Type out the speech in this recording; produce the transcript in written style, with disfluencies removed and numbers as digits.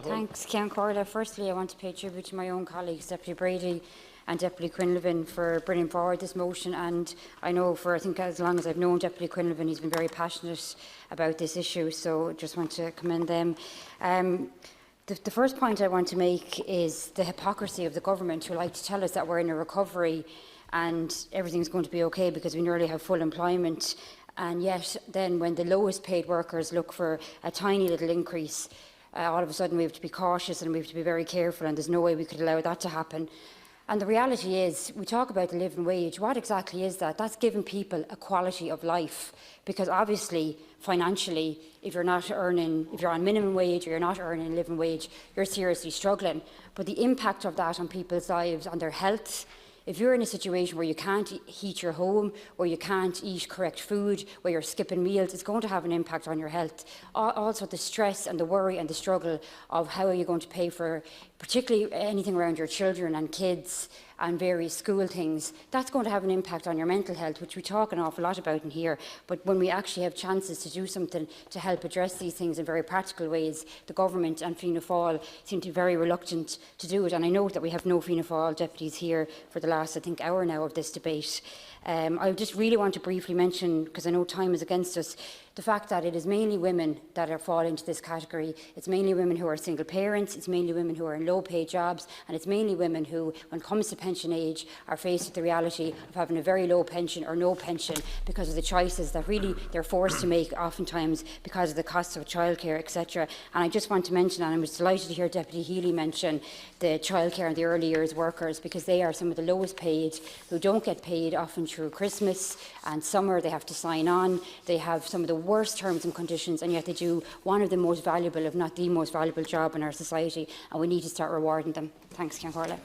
Thanks, Ceann Comhairle. Firstly, I want to pay tribute to my own colleagues, Deputy Brady and Deputy Quinlivan, for bringing forward this motion. And I know for, I think, as long as I've known Deputy Quinlivan, he's been very passionate about this issue. So I just want to commend them. The first point I want to make is the hypocrisy of the government, who like to tell us that we're in a recovery and everything's going to be okay because we nearly have full employment. And yet then when the lowest paid workers look for a tiny little increase, all of a sudden we have to be cautious and we have to be very careful, and there's no way we could allow that to happen. And the reality is, we talk about the living wage. What exactly is that? That's giving people a quality of life, because obviously financially, if you're on minimum wage or you're not earning a living wage, you're seriously struggling. But the impact of that on people's lives, on their health, if you're in a situation where you can't heat your home, or you can't eat correct food, where you're skipping meals, it's going to have an impact on your health. Also the stress and the worry and the struggle of how are you going to pay for particularly anything around your children and kids and various school things, that's going to have an impact on your mental health, which we talk an awful lot about in here. But when we actually have chances to do something to help address these things in very practical ways, the government and Fianna Fáil seem to be very reluctant to do it. And I know that we have no Fianna Fáil deputies here for the last, I think, hour now of this debate. I just really want to briefly mention, because I know time is against us, the fact that it is mainly women that fall into this category. It's mainly women who are single parents, it's mainly women who are in low-paid jobs, and it's mainly women who, when it comes to pension age, are faced with the reality of having a very low pension or no pension because of the choices that really they're forced to make, oftentimes because of the costs of childcare, etc. And I just want to mention, and I was delighted to hear Deputy Healy mention the childcare and the early years workers, because they are some of the lowest paid, who don't get paid often through Christmas and summer. They have to sign on, they have some of the worst terms and conditions, and yet they do one of the most valuable, if not the most valuable job in our society, and we need to start rewarding them. Thanks, Ceann Comhairle.